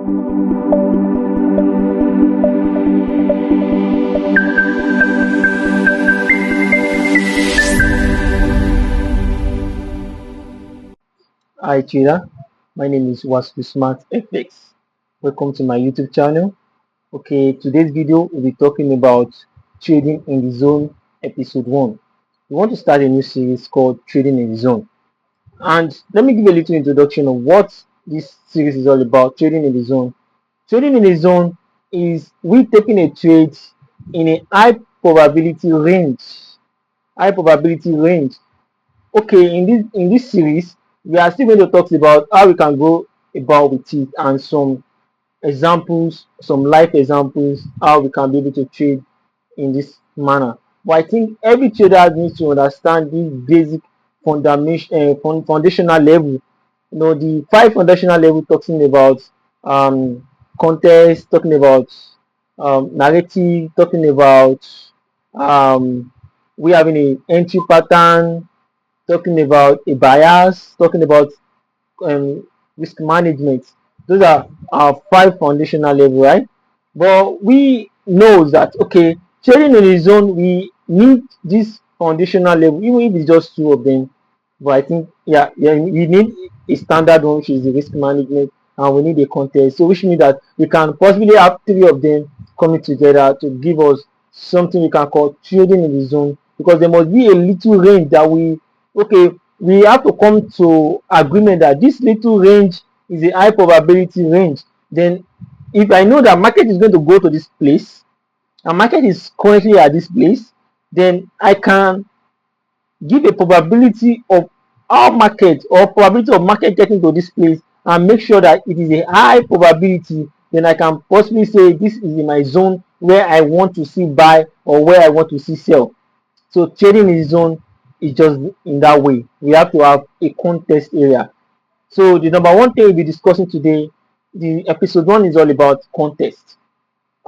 Hi trader, my name is Wasku Smart FX. Welcome to my YouTube channel. Okay, today's video we'll be talking about trading in the zone episode 1. We want to start a new series called Trading in the Zone. And let me give a little introduction of what this series is all about. Trading in the zone. Trading in the zone is we taking a trade in a high probability range. High probability range. Okay, in this series we are still going to talk about how we can go about with it and some examples, some life examples, how we can be able to trade in this manner. But I think every trader needs to understand this basic foundational level. The 5 foundational level talking about context, talking about narrative, talking about um, we having a entry pattern, talking about a bias, talking about um, risk management. Those are our 5 foundational level, right? But we know that okay, trading in the zone, we need this foundational level, even if it's just 2 of them. But I think yeah, we need a standard one, which is the risk management, and we need a context. So which means that we can possibly have 3 of them coming together to give us something we can call trading in the zone, because there must be a little range that we have to come to agreement that this little range is a high probability range. Then if I know that market is going to go to this place and market is currently at this place, then I can give a probability of our market or probability of market getting to this place and make sure that it is a high probability. Then I can possibly say this is in my zone where I want to see buy or where I want to see sell. So trading in zone is just in that way. We have to have a contest area. So the number one thing we'll be discussing today, the episode 1 is all about contest.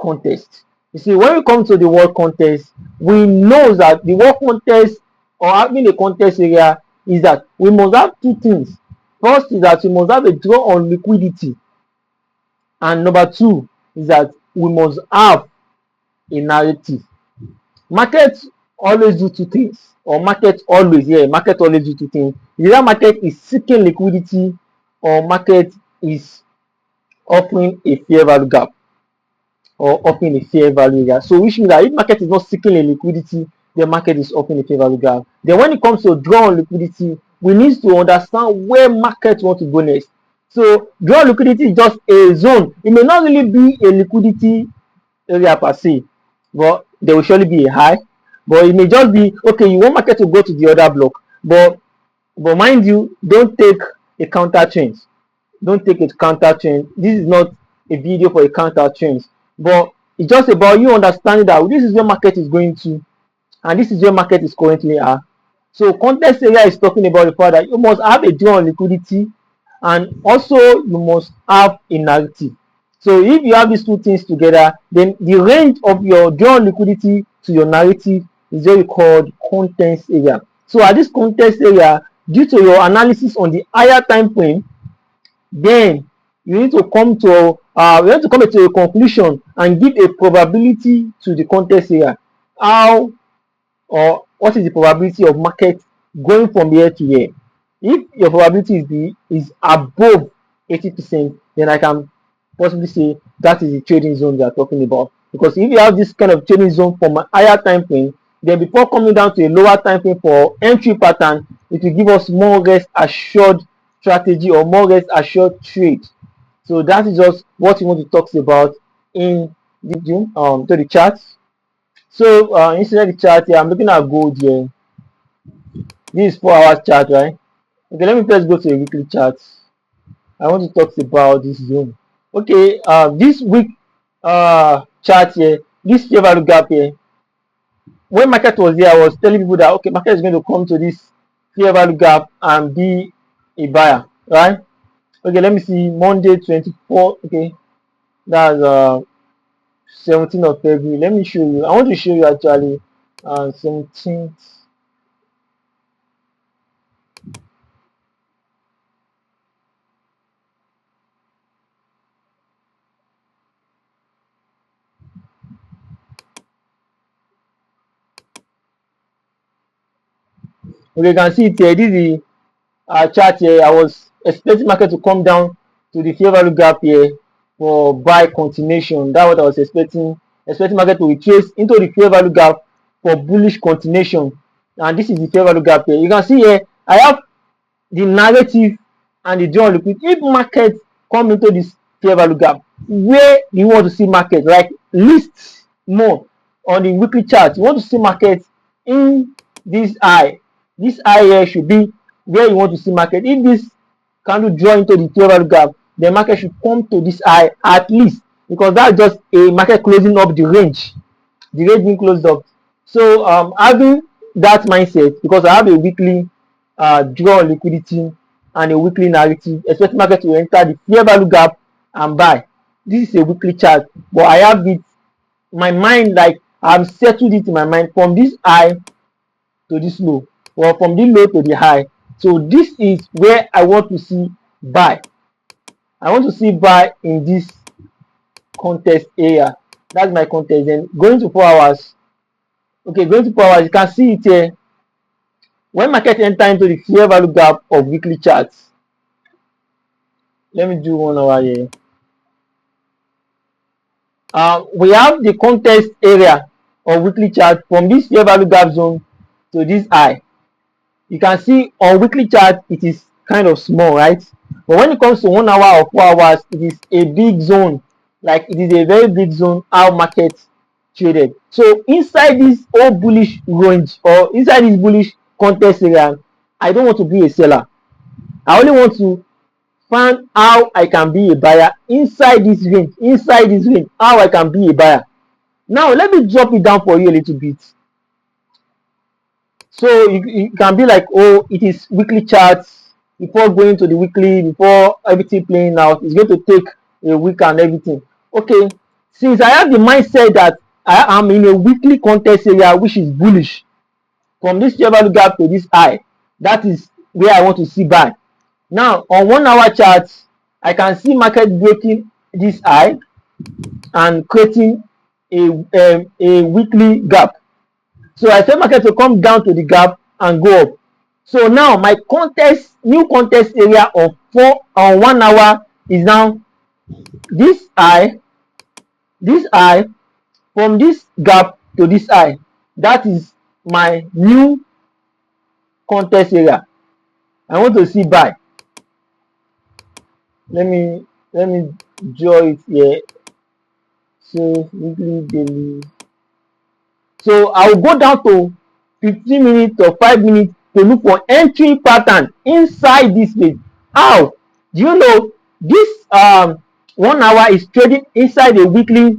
Contest. You see, when we come to the word contest, we know that the word contest or having a contest area is that we must have 2 things. First is that we must have a draw on liquidity, and number 2 is that we must have a narrative. Market always do 2 things, or market always do 2 things. Either market is seeking liquidity or market is offering a fair value gap or offering a fair value gap. So which means that if market is not seeking a liquidity, the market is offering a fair value gap. Then when it comes to draw on liquidity, we need to understand where market want to go next. So draw liquidity is just a zone. It may not really be a liquidity area per se, but there will surely be a high. But it may just be okay, you want market to go to the other block, but mind you, don't take a counter trend. Don't take a counter trend. This is not a video for a counter trend, but it's just about you understanding that this is where market is going to, and this is where market is currently at. So context area is talking about the fact that you must have a draw on liquidity, and also you must have a narrative. So if you have these 2 things together, then the range of your draw on liquidity to your narrative is what we call context area. So at this context area, due to your analysis on the higher time frame, then you need to come to a conclusion and give a probability to the context area. How or what is the probability of market going from here to here? If your probability is above 80%, then I can possibly say that is the trading zone we are talking about. Because if you have this kind of trading zone from a higher time frame, then before coming down to a lower time frame for entry pattern, it will give us more rest assured strategy or more rest assured trade. So that is just what we want to talk about in the charts. So instead of the chart here, I'm looking at gold here. This is 4 hours chart, right? Okay, let me first go to a weekly chart. I want to talk about this zone. Okay, this week chart here, this fair value gap here. When market was here, I was telling people that okay, market is going to come to this fair value gap and be a buyer, right? Okay, let me see Monday 24. Okay, that's 17th of February. Let me show you. I want to show you actually 17th. Okay, you can see it here. This is the chart here. I was expecting market to come down to the fair value gap here for buy continuation. That's what I was expecting. Expecting market to retrace into the fair value gap for bullish continuation. And this is the fair value gap here. You can see here I have the narrative and the drawn liquid. If market come into this fair value gap, where you want to see market, like list more on the weekly chart, you want to see market in this eye. This eye here should be where you want to see market. If this candle draw into the fair value gap, the market should come to this eye at least, because that's just a market closing up the range being closed up. So having that mindset, because I have a weekly draw on liquidity and a weekly narrative, expect market to enter the fair value gap and buy. This is a weekly chart, but I have it my mind, like I've settled it in my mind from this high to this low, or from the low to the high. So this is where I want to see buy. I want to see buy in this contest area. That's my contest. Then going to 4 hours. Okay, going to 4 hours, you can see it here. When market enter into the fair value gap of weekly charts, let me do 1 hour here. We have the contest area of weekly chart from this fair value gap zone to this high. You can see on weekly chart it is kind of small, right? But when it comes to 1 hour or 4 hours, it is a big zone. Like it is a very big zone how market traded. So inside this whole bullish range, or inside this bullish contest area, I don't want to be a seller. I only want to find how I can be a buyer inside this range. Inside this range, how I can be a buyer. Now let me drop it down for you a little bit. So you can be like, oh, it is weekly charts. Before going to the weekly, before everything playing out, it's going to take a week and everything. Okay, since I have the mindset that I am in a weekly contest area which is bullish, from this fair value gap to this high, that is where I want to see buy. Now on 1 hour charts, I can see market breaking this high and creating a weekly gap. So I expect market to come down to the gap and go up. So now my new contest area of 1 hour is now this high, from this gap to this high. That is my new contest area. I want to see buy. Let me draw it here. So weekly, daily. So I will go down to 15 minutes or 5 minutes to look for entry pattern inside this space. How? Do you know this 1 hour is trading inside a weekly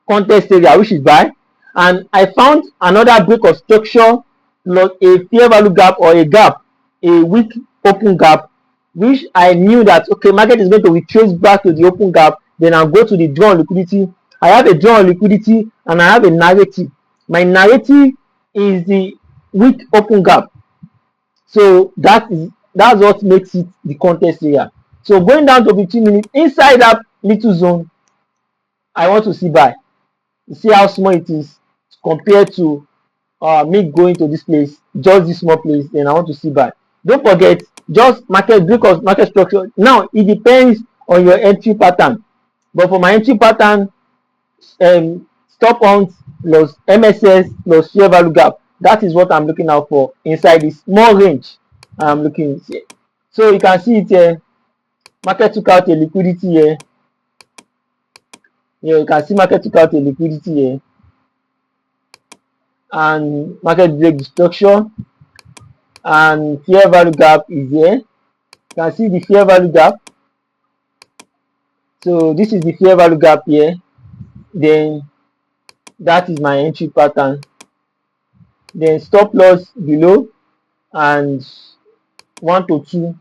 contest area, which is buy, and I found another break of structure plus a fair value gap or a gap, a weak open gap, which I knew that okay, market is going to retrace back to the open gap. Then I'll go to the draw on liquidity. I have a draw on liquidity and I have a narrative. My narrative is the weak open gap. So that's what makes it the contest area. So going down to 15 minutes inside that little zone, I want to see buy. See how small it is compared to me going to this place, just this small place. Then I want to see buy. Don't forget, just market because market structure. Now it depends on your entry pattern. But for my entry pattern, stop on plus MSS plus fair value gap. That is what I'm looking out for inside this small range. I'm looking here. So you can see it here. Market took out a liquidity here. Yeah, you can see market took out a liquidity here. And market break the structure. And fair value gap is here. You can see the fair value gap. So this is the fair value gap here. Then that is my entry pattern. Then stop loss below and 1 to 2.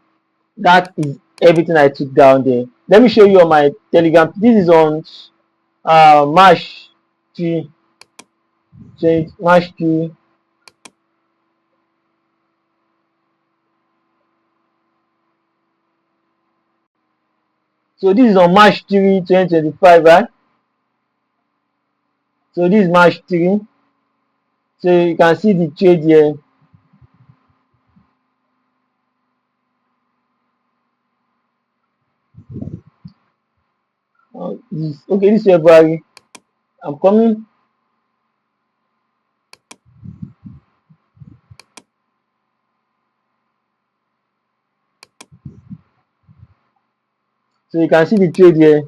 That is everything I took down there. Let me show you on my Telegram. This is on March 3. March 3. So this is on March 3, 2025, right? So this is March 3. So you can see the trade here. This February. I'm coming. So you can see the trade here.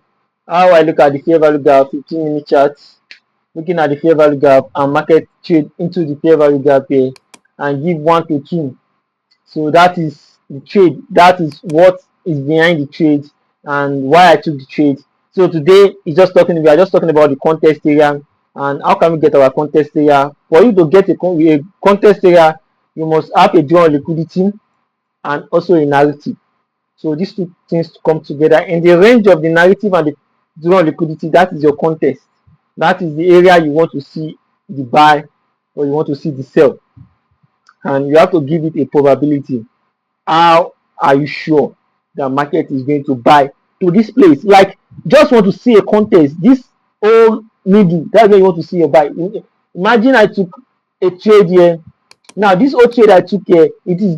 How I look at the fair value gap, 15-minute charts, looking at the fair value gap and market trade into the fair value gap here and give 1 to 2. So that is the trade. That is what is behind the trade and why I took the trade. So today we are just talking about the contest area and how can we get our contest area. For you to get a contest area, you must have a draw on liquidity and also a narrative. So these two things to come together in the range of the narrative and the draw on liquidity. That is your contest. That is the area you want to see the buy or you want to see the sell, and you have to give it a probability. How are you sure the market is going to buy to this place? Like, just want to see a contest. This whole middle, that's where you want to see your buy. Imagine I took a trade here. Now, this whole trade I took here, it is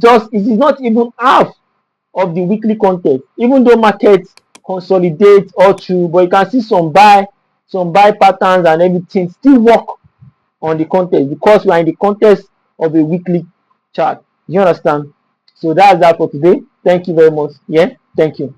not even half of the weekly contest. Even though markets consolidate all through, but you can see some buy patterns and everything still work on the contest because we are in the context of a weekly chart. You understand? So that's that for today. Thank you very much. Yeah, thank you.